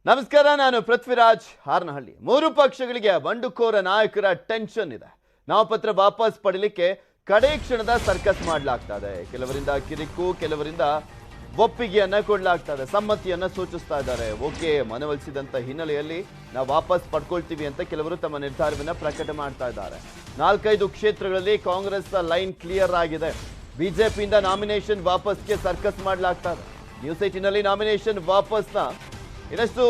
ನಮಸ್ಕಾರ, ನಾನು ಪೃಥ್ವಿರಾಜ್ ಹಾರನಹಳ್ಳಿ. ಮೂರು ಪಕ್ಷಗಳಿಗೆ ಬಂಡುಕೋರ ನಾಯಕರ ಟೆನ್ಷನ್ ಇದೆ. ನಾಮಪತ್ರ ವಾಪಸ್ ಪಡೆಯಲಿಕ್ಕೆ ಕಡೆ ಕ್ಷಣದ ಸರ್ಕಸ್ ಮಾಡಲಾಗ್ತಾ ಇದೆ. ಕೆಲವರಿಂದ ಕಿರಿಕು, ಕೆಲವರಿಂದ ಒಪ್ಪಿಗೆಯನ್ನ ಕೊಡಲಾಗ್ತಾ ಇದೆ, ಸಮ್ಮತಿಯನ್ನ ಸೂಚಿಸ್ತಾ ಇದ್ದಾರೆ. ಓಕೆ, ಮನವೊಲಿಸಿದಂತ ಹಿನ್ನೆಲೆಯಲ್ಲಿ ನಾವು ವಾಪಸ್ ಪಡ್ಕೊಳ್ತೀವಿ ಅಂತ ಕೆಲವರು ತಮ್ಮ ನಿರ್ಧಾರವನ್ನ ಪ್ರಕಟ ಮಾಡ್ತಾ ಇದ್ದಾರೆ. 4-5 ಕ್ಷೇತ್ರಗಳಲ್ಲಿ ಕಾಂಗ್ರೆಸ್ ಲೈನ್ ಕ್ಲಿಯರ್ ಆಗಿದೆ. ಬಿಜೆಪಿಯಿಂದ ನಾಮಿನೇಷನ್ ವಾಪಸ್ಗೆ ಸರ್ಕಸ್ ಮಾಡಲಾಗ್ತಾ ಇದೆ. ನ್ಯೂಸ್ 18ನಲ್ಲಿ ನಾಮಿನೇಷನ್ ವಾಪಸ್ನ ಇನ್ನಷ್ಟು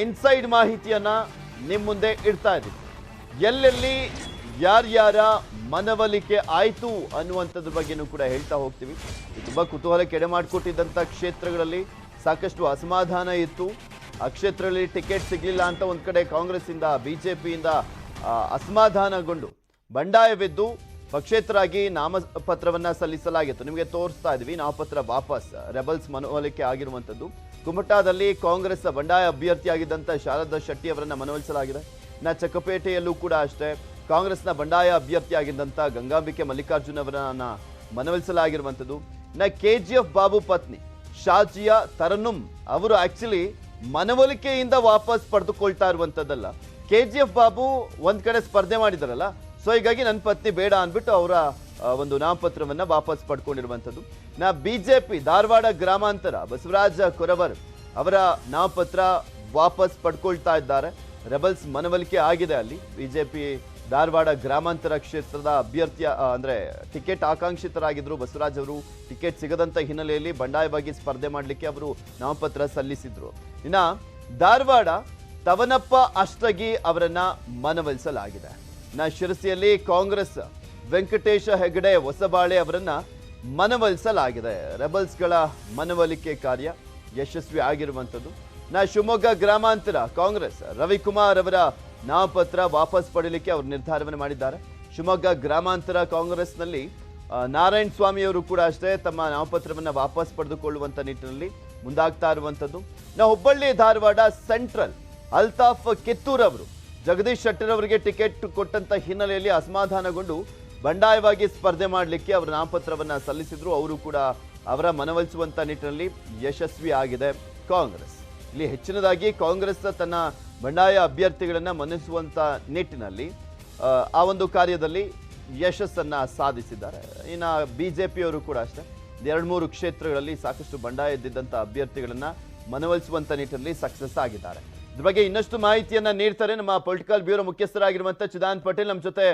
ಇನ್ಸೈಡ್ ಮಾಹಿತಿಯನ್ನ ನಿಮ್ಮ ಮುಂದೆ ಇಡ್ತಾ ಇದ್ದೀವಿ. ಎಲ್ಲೆಲ್ಲಿ ಯಾರ್ಯಾರ ಮನವೊಲಿಕೆ ಆಯ್ತು ಅನ್ನುವಂಥದ್ರ ಬಗ್ಗೆನೂ ಕೂಡ ಹೇಳ್ತಾ ಹೋಗ್ತೀವಿ. ತುಂಬಾ ಕುತೂಹಲಕ್ಕೆ ಎಡೆ ಮಾಡಿಕೊಟ್ಟಿದ್ದಂಥ ಕ್ಷೇತ್ರಗಳಲ್ಲಿ ಸಾಕಷ್ಟು ಅಸಮಾಧಾನ ಇತ್ತು. ಆ ಕ್ಷೇತ್ರಗಳಲ್ಲಿ ಟಿಕೆಟ್ ಸಿಗಲಿಲ್ಲ ಅಂತ ಒಂದ್ ಕಡೆ ಕಾಂಗ್ರೆಸ್ ಇಂದ ಬಿಜೆಪಿಯಿಂದ ಅಸಮಾಧಾನಗೊಂಡು ಬಂಡಾಯವೆದ್ದು ಪಕ್ಷೇತರಾಗಿ ನಾಮಪತ್ರವನ್ನ ಸಲ್ಲಿಸಲಾಗಿತ್ತು. ನಿಮಗೆ ತೋರಿಸ್ತಾ ಇದ್ವಿ ನಾಮಪತ್ರ ವಾಪಸ್ ರೆಬಲ್ಸ್ ಮನವೊಲಿಕೆ ಆಗಿರುವಂಥದ್ದು. ಕುಮಟಾದಲ್ಲಿ ಕಾಂಗ್ರೆಸ್ ಬಂಡಾಯ ಅಭ್ಯರ್ಥಿಯಾಗಿದ್ದಂಥ ಶಾರದಾ ಶೆಟ್ಟಿ ಅವರನ್ನ ಮನವೊಲಿಸಲಾಗಿದೆ. ಚಕ್ಕಪೇಟೆಯಲ್ಲೂ ಕೂಡ ಅಷ್ಟೇ ಕಾಂಗ್ರೆಸ್ನ ಬಂಡಾಯ ಅಭ್ಯರ್ಥಿಯಾಗಿದ್ದಂಥ ಗಂಗಾಂಬಿಕೆ ಮಲ್ಲಿಕಾರ್ಜುನ್ ಅವರನ್ನ ಮನವೊಲಿಸಲಾಗಿರುವಂಥದ್ದು. KGF ಬಾಬು ಪತ್ನಿ ಶಾಜಿಯಾ ತರನ್ನುಮ್ ಅವರು ಆಕ್ಚುಲಿ ಮನವೊಲಿಕೆಯಿಂದ ವಾಪಸ್ ಪಡೆದುಕೊಳ್ತಾ ಇರುವಂಥದ್ದಲ್ಲ. KGF ಬಾಬು ಒಂದ್ ಕಡೆ ಸ್ಪರ್ಧೆ ಮಾಡಿದಾರಲ್ಲ, ಸೊ ಹೀಗಾಗಿ ನನ್ನ ಪತ್ನಿ ಬೇಡ ಅಂದ್ಬಿಟ್ಟು ಅವರ ಒಂದು ನಾಮಪತ್ರವನ್ನ ವಾಪಸ್ ಪಡ್ಕೊಂಡಿರುವಂಥದ್ದು. ಬಿಜೆಪಿ ಧಾರವಾಡ ಗ್ರಾಮಾಂತರ ಬಸವರಾಜ ಕೊರವರ್ ಅವರ ನಾಮಪತ್ರ ವಾಪಸ್ ಪಡ್ಕೊಳ್ತಾ ಇದ್ದಾರೆ. ರೆಬಲ್ಸ್ ಮನವೊಲಿಕೆ ಆಗಿದೆ. ಅಲ್ಲಿ ಬಿಜೆಪಿ ಧಾರವಾಡ ಗ್ರಾಮಾಂತರ ಕ್ಷೇತ್ರದ ಅಭ್ಯರ್ಥಿ ಅಂದ್ರೆ ಟಿಕೆಟ್ ಆಕಾಂಕ್ಷಿತರಾಗಿದ್ರು ಬಸವರಾಜ್ ಅವರು. ಟಿಕೆಟ್ ಸಿಗದಂತ ಹಿನ್ನೆಲೆಯಲ್ಲಿ ಬಂಡಾಯವಾಗಿ ಸ್ಪರ್ಧೆ ಮಾಡಲಿಕ್ಕೆ ಅವರು ನಾಮಪತ್ರ ಸಲ್ಲಿಸಿದ್ರು. ಇನ್ನ ಧಾರವಾಡ ತವನಪ್ಪ ಅಷ್ಟಗಿ ಅವರನ್ನ ಮನವೊಲಿಸಲಾಗಿದೆ. ಶಿರಸಿಯಲ್ಲಿ ಕಾಂಗ್ರೆಸ್ ವೆಂಕಟೇಶ ಹೆಗಡೆ ಹೊಸಬಾಳೆ ಅವರನ್ನ ಮನವೊಲಿಸಲಾಗಿದೆ. ರೆಬಲ್ಸ್ಗಳ ಮನವೊಲಿಕೆ ಕಾರ್ಯ ಯಶಸ್ವಿ ಆಗಿರುವಂಥದ್ದು. ಶಿವಮೊಗ್ಗ ಗ್ರಾಮಾಂತರ ಕಾಂಗ್ರೆಸ್ ರವಿಕುಮಾರ್ ಅವರ ನಾಮಪತ್ರ ವಾಪಸ್ ಪಡೆಯಲಿಕ್ಕೆ ಅವರು ನಿರ್ಧಾರವನ್ನು ಮಾಡಿದ್ದಾರೆ. ಶಿವಮೊಗ್ಗ ಗ್ರಾಮಾಂತರ ಕಾಂಗ್ರೆಸ್ನಲ್ಲಿ ನಾರಾಯಣ ಸ್ವಾಮಿ ಅವರು ಕೂಡ ಅಷ್ಟೇ ತಮ್ಮ ನಾಮಪತ್ರವನ್ನು ವಾಪಸ್ ಪಡೆದುಕೊಳ್ಳುವಂತ ನಿಟ್ಟಿನಲ್ಲಿ ಮುಂದಾಗ್ತಾ ಇರುವಂಥದ್ದು. ಹುಬ್ಬಳ್ಳಿ ಧಾರವಾಡ ಸೆಂಟ್ರಲ್ ಅಲ್ತಾಫ್ ಕಿತ್ತೂರ್ ಅವರು ಜಗದೀಶ್ ಶೆಟ್ಟರ್ ಅವರಿಗೆ ಟಿಕೆಟ್ ಕೊಟ್ಟಂತ ಹಿನ್ನೆಲೆಯಲ್ಲಿ ಅಸಮಾಧಾನಗೊಂಡು ಬಂಡಾಯವಾಗಿ ಸ್ಪರ್ಧೆ ಮಾಡಲಿಕ್ಕೆ ಅವರ ನಾಮಪತ್ರವನ್ನ ಸಲ್ಲಿಸಿದ್ರು. ಅವರು ಕೂಡ ಅವರ ಮನವೊಲಿಸುವಂತ ನಿಟ್ಟಿನಲ್ಲಿ ಯಶಸ್ವಿ ಆಗಿದೆ ಕಾಂಗ್ರೆಸ್. ಇಲ್ಲಿ ಹೆಚ್ಚಿನದಾಗಿ ಕಾಂಗ್ರೆಸ್ ತನ್ನ ಬಂಡಾಯ ಅಭ್ಯರ್ಥಿಗಳನ್ನ ಮನವೊಲಿಸುವಂತ ನಿಟ್ಟಿನಲ್ಲಿ ಆ ಒಂದು ಕಾರ್ಯದಲ್ಲಿ ಯಶಸ್ಸನ್ನ ಸಾಧಿಸಿದ್ದಾರೆ. ಇನ್ನು ಬಿಜೆಪಿಯವರು ಕೂಡ ಅಷ್ಟೇ 2-3 ಕ್ಷೇತ್ರಗಳಲ್ಲಿ ಸಾಕಷ್ಟು ಬಂಡಾಯ ಇದ್ದಿದ್ದಂಥ ಅಭ್ಯರ್ಥಿಗಳನ್ನ ಮನವೊಲಿಸುವಂತ ನಿಟ್ಟಿನಲ್ಲಿ ಸಕ್ಸಸ್ ಆಗಿದ್ದಾರೆ. ಇದ್ರ ಬಗ್ಗೆ ಇನ್ನಷ್ಟು ಮಾಹಿತಿಯನ್ನ ನೀಡ್ತಾರೆ ನಮ್ಮ ಪೊಲಿಟಿಕಲ್ ಬ್ಯೂರೋ ಮುಖ್ಯಸ್ಥರಾಗಿರುವಂತ ಚಿದಾನ್ ಪಟೇಲ್ ನಮ್ಮ ಜೊತೆ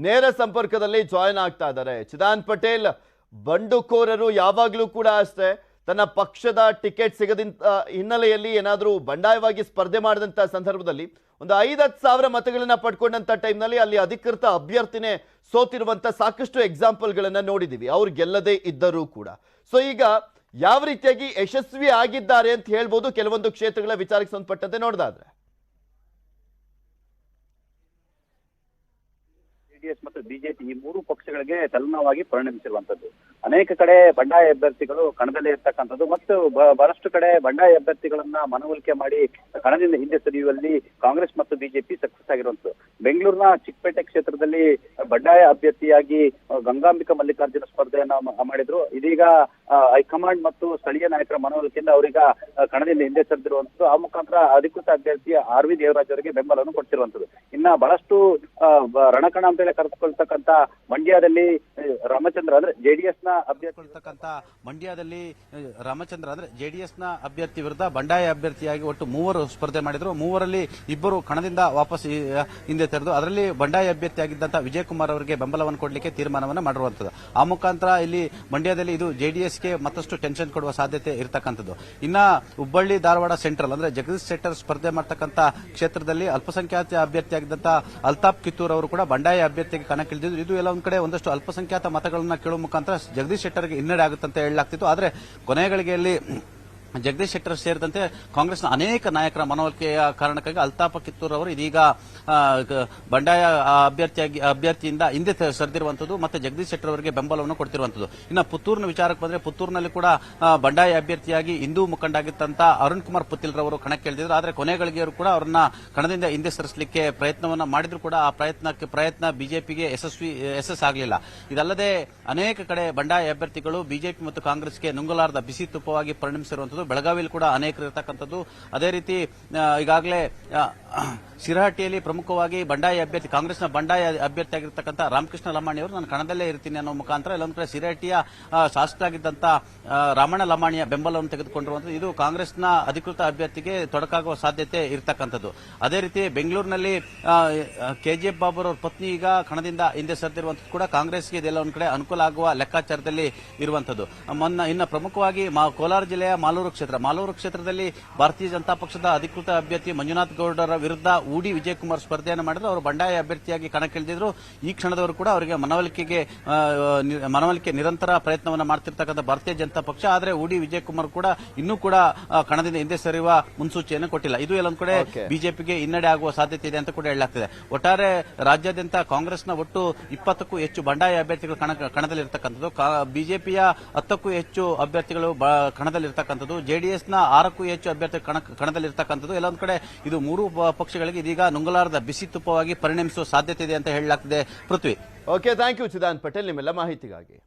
ನೇರ ಸಂಪರ್ಕದಲ್ಲಿ ಜಾಯಿನ್ ಆಗ್ತಾ ಇದ್ದಾರೆ. ಚಿದಾನ್ ಪಟೇಲ್, ಬಂಡುಕೋರರು ಯಾವಾಗಲೂ ಕೂಡ ಅಷ್ಟೇ ತನ್ನ ಪಕ್ಷದ ಟಿಕೆಟ್ ಸಿಗದಂತ ಹಿನ್ನೆಲೆಯಲ್ಲಿ ಏನಾದರೂ ಬಂಡಾಯವಾಗಿ ಸ್ಪರ್ಧೆ ಮಾಡಿದಂತ ಸಂದರ್ಭದಲ್ಲಿ ಒಂದು 5-10 ಸಾವಿರ ಮತಗಳನ್ನ ಪಡ್ಕೊಂಡಂತ ಟೈಮ್ನಲ್ಲಿ ಅಲ್ಲಿ ಅಧಿಕೃತ ಅಭ್ಯರ್ಥಿನೇ ಸೋತಿರುವಂತ ಸಾಕಷ್ಟು ಎಕ್ಸಾಂಪಲ್ಗಳನ್ನ ನೋಡಿದೀವಿ, ಅವ್ರು ಗೆಲ್ಲದೇ ಇದ್ದರೂ ಕೂಡ. ಸೊ ಈಗ ಯಾವ ರೀತಿಯಾಗಿ ಯಶಸ್ವಿ ಆಗಿದ್ದಾರೆ ಅಂತ ಹೇಳ್ಬೋದು ಕೆಲವೊಂದು ಕ್ಷೇತ್ರಗಳ ವಿಚಾರಕ್ಕೆ ಸಂಬಂಧಪಟ್ಟಂತೆ ನೋಡಿದಾದ್ರೆ? ಜೆಡಿಎಸ್ ಮತ್ತು ಬಿಜೆಪಿ ಈ ಮೂರು ಪಕ್ಷಗಳಿಗೆ ತಲ್ಲಣವಾಗಿ ಪರಿಣಮಿಸಿರುವಂತದ್ದು. ಅನೇಕ ಕಡೆ ಬಂಡಾಯ ಅಭ್ಯರ್ಥಿಗಳು ಕಣದಲ್ಲೇ ಇರ್ತಕ್ಕಂಥದ್ದು ಮತ್ತು ಬಹಳಷ್ಟು ಕಡೆ ಬಂಡಾಯ ಅಭ್ಯರ್ಥಿಗಳನ್ನ ಮನವೊಲಿಕೆ ಮಾಡಿ ಕಣದಿಂದ ಹಿಂದೆ ಸರಿಯುವಲ್ಲಿ ಕಾಂಗ್ರೆಸ್ ಮತ್ತು ಬಿಜೆಪಿ ಸಕ್ಸಸ್ ಆಗಿರುವಂತದ್ದು. ಬೆಂಗಳೂರಿನ ಚಿಕ್ಕಪೇಟೆ ಕ್ಷೇತ್ರದಲ್ಲಿ ಬಂಡಾಯ ಅಭ್ಯರ್ಥಿಯಾಗಿ ಗಂಗಾಂಬಿಕಾ ಮಲ್ಲಿಕಾರ್ಜುನ ಸ್ಪರ್ಧೆಯನ್ನ ಮಾಡಿದ್ರು. ಇದೀಗ ಹೈಕಮಾಂಡ್ ಮತ್ತು ಸ್ಥಳೀಯ ನಾಯಕರ ಮನವೊಲಿಕೆಯಿಂದ ಅವರೀಗ ಕಣದಿಂದ ಹಿಂದೆ ಸರಿದಿರುವಂತದ್ದು. ಆ ಮುಖಾಂತರ ಅಧಿಕೃತ ಅಭ್ಯರ್ಥಿ RV ದೇವರಾಜ್ ಅವರಿಗೆ ಬೆಂಬಲವನ್ನು ಕೊಡ್ತಿರುವಂತದ್ದು. ಇನ್ನ ಬಹಳಷ್ಟು ರಣಕಣ ಅಂತ ಹೇಳಿ ಕರೆದುಕೊಳ್ತಕ್ಕಂತ ಮಂಡ್ಯದಲ್ಲಿ ರಾಮಚಂದ್ರ ಅಂದ್ರೆ ಜೆಡಿಎಸ್ ನ ಮಂಡ್ಯದಲ್ಲಿ ರಾಮಚಂದ್ರ ಅಂದ್ರೆ ಜೆಡಿಎಸ್ ನ ಅಭ್ಯರ್ಥಿ ವಿರುದ್ಧ ಬಂಡಾಯ ಅಭ್ಯರ್ಥಿಯಾಗಿ ಒಟ್ಟು 3 ಸ್ಪರ್ಧೆ ಮಾಡಿದ್ರು. 3ರಲ್ಲಿ 2 ಕಣದಿಂದ ವಾಪಸ್ ಹಿಂದೆ ತೆರೆದು ಅದರಲ್ಲಿ ಬಂಡಾಯ ಅಭ್ಯರ್ಥಿಯಾಗಿದ್ದಂತಹ ವಿಜಯಕುಮಾರ್ ಅವರಿಗೆ ಬೆಂಬಲವನ್ನು ಕೊಡಲಿಕ್ಕೆ ತೀರ್ಮಾನವನ್ನು ಮಾಡಿರುವಂತದ್ದು. ಆ ಮುಖಾಂತರ ಇಲ್ಲಿ ಮಂಡ್ಯದಲ್ಲಿ ಇದು ಜೆಡಿಎಸ್ಗೆ ಮತ್ತಷ್ಟು ಟೆನ್ಷನ್ ಕೊಡುವ ಸಾಧ್ಯತೆ ಇರತಕ್ಕಂಥದ್ದು. ಇನ್ನ ಹುಬ್ಬಳ್ಳಿ ಧಾರವಾಡ ಸೆಂಟ್ರಲ್ ಅಂದ್ರೆ ಜಗದೀಶ್ ಶೆಟ್ಟರ್ ಸ್ಪರ್ಧೆ ಮಾಡತಕ್ಕಂತ ಕ್ಷೇತ್ರದಲ್ಲಿ ಅಲ್ಪಸಂಖ್ಯಾತ ಅಭ್ಯರ್ಥಿಯಾಗಿದ್ದಂತಹ ಅಲ್ತಾಫ್ ಕಿತ್ತೂರ್ ಅವರು ಕೂಡ ಬಂಡಾಯ ಅಭ್ಯರ್ಥಿಗೆ ಕಣಕ್ಕಿಳಿದಿದ್ದು. ಇದು ಎಲ್ಲ ಒಂದ್ ಕಡೆ ಒಂದಷ್ಟು ಅಲ್ಪಸಂಖ್ಯಾತ ಮತಗಳನ್ನ ಕೇಳುವ ಮುಖಾಂತರ ಜಗದೀಶ್ ಶೆಟ್ಟರ್ಗೆ ಹಿನ್ನಡೆ ಆಗುತ್ತಂತ ಹೇಳಲಾಗ್ತಿತ್ತು. ಆದರೆ ಕೊನೆಯ ಗಳಿಗೆಯಲ್ಲಿ ಜಗದೀಶ್ ಶೆಟ್ಟರ್ ಸೇರಿದಂತೆ ಕಾಂಗ್ರೆಸ್ನ ಅನೇಕ ನಾಯಕರ ಮನವೊಲಿಕೆಯ ಕಾರಣಕ್ಕಾಗಿ ಅಲ್ತಾಫ್ ಕಿತ್ತೂರ್ ಅವರು ಇದೀಗ ಬಂಡಾಯ ಅಭ್ಯರ್ಥಿಯಿಂದ ಹಿಂದೆ ಸರಿದಿರುವಂತದ್ದು ಮತ್ತೆ ಜಗದೀಶ್ ಶೆಟ್ಟರ್ ಅವರಿಗೆ ಬೆಂಬಲವನ್ನು ಕೊಡ್ತಿರುವಂತದ್ದು. ಇನ್ನು ಪುತ್ತೂರಿನ ವಿಚಾರಕ್ಕೆ ಬಂದ್ರೆ ಪುತ್ತೂರಿನಲ್ಲಿ ಕೂಡ ಬಂಡಾಯ ಅಭ್ಯರ್ಥಿಯಾಗಿ ಹಿಂದೂ ಮುಖಂಡಾಗಿದ್ದಂತ ಅರುಣ್ ಕುಮಾರ್ ಪುತ್ತಿಲ್ ರವರು ಕಣಕ್ಕಿಳಿದಿದ್ರು. ಆದರೆ ಕೊನೆಗಳಿಗೆಯವರು ಕೂಡ ಅವರನ್ನ ಕಣದಿಂದ ಹಿಂದೆ ಸರಿಸಲಿಕ್ಕೆ ಪ್ರಯತ್ನವನ್ನ ಮಾಡಿದ್ರು ಕೂಡ ಆ ಪ್ರಯತ್ನ ಬಿಜೆಪಿಗೆ ಯಶಸ್ಸಾಗಲಿಲ್ಲ. ಇದಲ್ಲದೆ ಅನೇಕ ಕಡೆ ಬಂಡಾಯ ಅಭ್ಯರ್ಥಿಗಳು ಬಿಜೆಪಿ ಮತ್ತು ಕಾಂಗ್ರೆಸ್ಗೆ ನುಂಗಲಾರದ ಬಿಸಿ ತುಪ್ಪವಾಗಿ ಪರಿಣಮಿಸಿರುವಂತದ್ದು ಇರ್ತಕ್ಕಂಥದ್ದು, ಬೆಳಗಾವಿಯಲ್ಲಿ ಕೂಡ ಅನೇಕರು ಇರ್ತಕ್ಕಂಥದ್ದು. ಅದೇ ರೀತಿ ಈಗಾಗಲೇ ಶಿರಹಟ್ಟಿಯಲ್ಲಿ ಪ್ರಮುಖವಾಗಿ ಬಂಡಾಯ ಅಭ್ಯರ್ಥಿ, ಕಾಂಗ್ರೆಸ್ನ ಬಂಡಾಯ ಅಭ್ಯರ್ಥಿ ಆಗಿರ್ತಕ್ಕಂಥ ರಾಮಕೃಷ್ಣ ಲಮಾಣಿ ಅವರು ನಾನು ಕಣದಲ್ಲೇ ಇರ್ತೀನಿ ಅನ್ನೋ ಮುಖಾಂತರ ಇಲ್ಲೊಂದು ಕಡೆ ಶಿರಹಟ್ಟಿಯ ಶಾಸಕರಾಗಿದ್ದಂಥ ರಾಮಣ್ಣ ಲಮಾಣಿಯ ಬೆಂಬಲವನ್ನು ತೆಗೆದುಕೊಂಡಿರುವಂಥದ್ದು. ಇದು ಕಾಂಗ್ರೆಸ್ನ ಅಧಿಕೃತ ಅಭ್ಯರ್ಥಿಗೆ ತೊಡಕಾಗುವ ಸಾಧ್ಯತೆ ಇರತಕ್ಕಂಥದ್ದು. ಅದೇ ರೀತಿ ಬೆಂಗಳೂರಿನಲ್ಲಿ ಕೆಜಿಎಫ್ ಬಾಬು ಅವರ ಪತ್ನಿ ಈಗ ಕಣದಿಂದ ಹಿಂದೆ ಸರಿದಿರುವಂಥದ್ದು ಕೂಡ ಕಾಂಗ್ರೆಸ್ಗೆ ಇದೆಲ್ಲ ಒಂದು ಕಡೆ ಅನುಕೂಲ ಆಗುವ ಲೆಕ್ಕಾಚಾರದಲ್ಲಿ ಇರುವಂಥದ್ದು. ಇನ್ನು ಪ್ರಮುಖವಾಗಿ ಕೋಲಾರ ಜಿಲ್ಲೆಯ ಮಾಲೂರು ಕ್ಷೇತ್ರದಲ್ಲಿ ಭಾರತೀಯ ಜನತಾ ಪಕ್ಷದ ಅಧಿಕೃತ ಅಭ್ಯರ್ಥಿ ಮಂಜುನಾಥ್ ಗೌಡರ ವಿರುದ್ಧ ಊಡಿ ವಿಜಯಕುಮಾರ್ ಸ್ಪರ್ಧೆಯನ್ನು ಮಾಡಿದ್ರು. ಅವರು ಬಂಡಾಯ ಅಭ್ಯರ್ಥಿಯಾಗಿ ಕಣಕ್ಕಿಳಿದಿದ್ರು. ಈ ಕ್ಷಣದವರು ಕೂಡ ಅವರಿಗೆ ಮನವೊಲಿಕೆ ನಿರಂತರ ಪ್ರಯತ್ನವನ್ನು ಮಾಡ್ತಿರ್ತಕ್ಕಂಥ ಭಾರತೀಯ ಜನತಾ ಪಕ್ಷ. ಆದರೆ ಊಡಿ ವಿಜಯಕುಮಾರ್ ಕೂಡ ಇನ್ನೂ ಕೂಡ ಕಣದಿಂದ ಹಿಂದೆ ಸರಿಯುವ ಮುನ್ಸೂಚನೆಯನ್ನು ಕೊಟ್ಟಿಲ್ಲ. ಇದು ಎಲ್ಲೊಂದು ಕಡೆ ಬಿಜೆಪಿಗೆ ಹಿನ್ನಡೆ ಆಗುವ ಸಾಧ್ಯತೆ ಇದೆ ಅಂತ ಕೂಡ ಹೇಳಲಾಗ್ತಿದೆ. ಒಟ್ಟಾರೆ ರಾಜ್ಯಾದ್ಯಂತ ಕಾಂಗ್ರೆಸ್ನ ಒಟ್ಟು 20ಕ್ಕೂ ಹೆಚ್ಚು ಬಂಡಾಯ ಅಭ್ಯರ್ಥಿಗಳು ಕಣದಲ್ಲಿರ್ತಕ್ಕಂಥದ್ದು, ಬಿಜೆಪಿಯ 10ಕ್ಕೂ ಹೆಚ್ಚು ಅಭ್ಯರ್ಥಿಗಳು ಕಣದಲ್ಲಿರ್ತಕ್ಕಂಥದ್ದು, ಜೆಡಿಎಸ್ನ 6ಕ್ಕೂ ಹೆಚ್ಚು ಅಭ್ಯರ್ಥಿಗಳು ಕಣದಲ್ಲಿರ್ತಕ್ಕಂಥದ್ದು. ಎಲ್ಲೊಂದು ಕಡೆ ಇದು ಮೂರು ಪಕ್ಷಗಳಿಗೆ ಇದೀಗ ನುಂಗಲಾರದ ಬಿಸಿ ತುಪ್ಪವಾಗಿ ಪರಿಣಮಿಸುವ ಸಾಧ್ಯತೆ ಇದೆ ಅಂತ ಹೇಳಲಾಗ್ತಿದೆ. Prithvi. Okay, thank you Chidan Patel ನಿಮ್ಮೆಲ್ಲ ಮಾಹಿತಿಗಾಗಿ.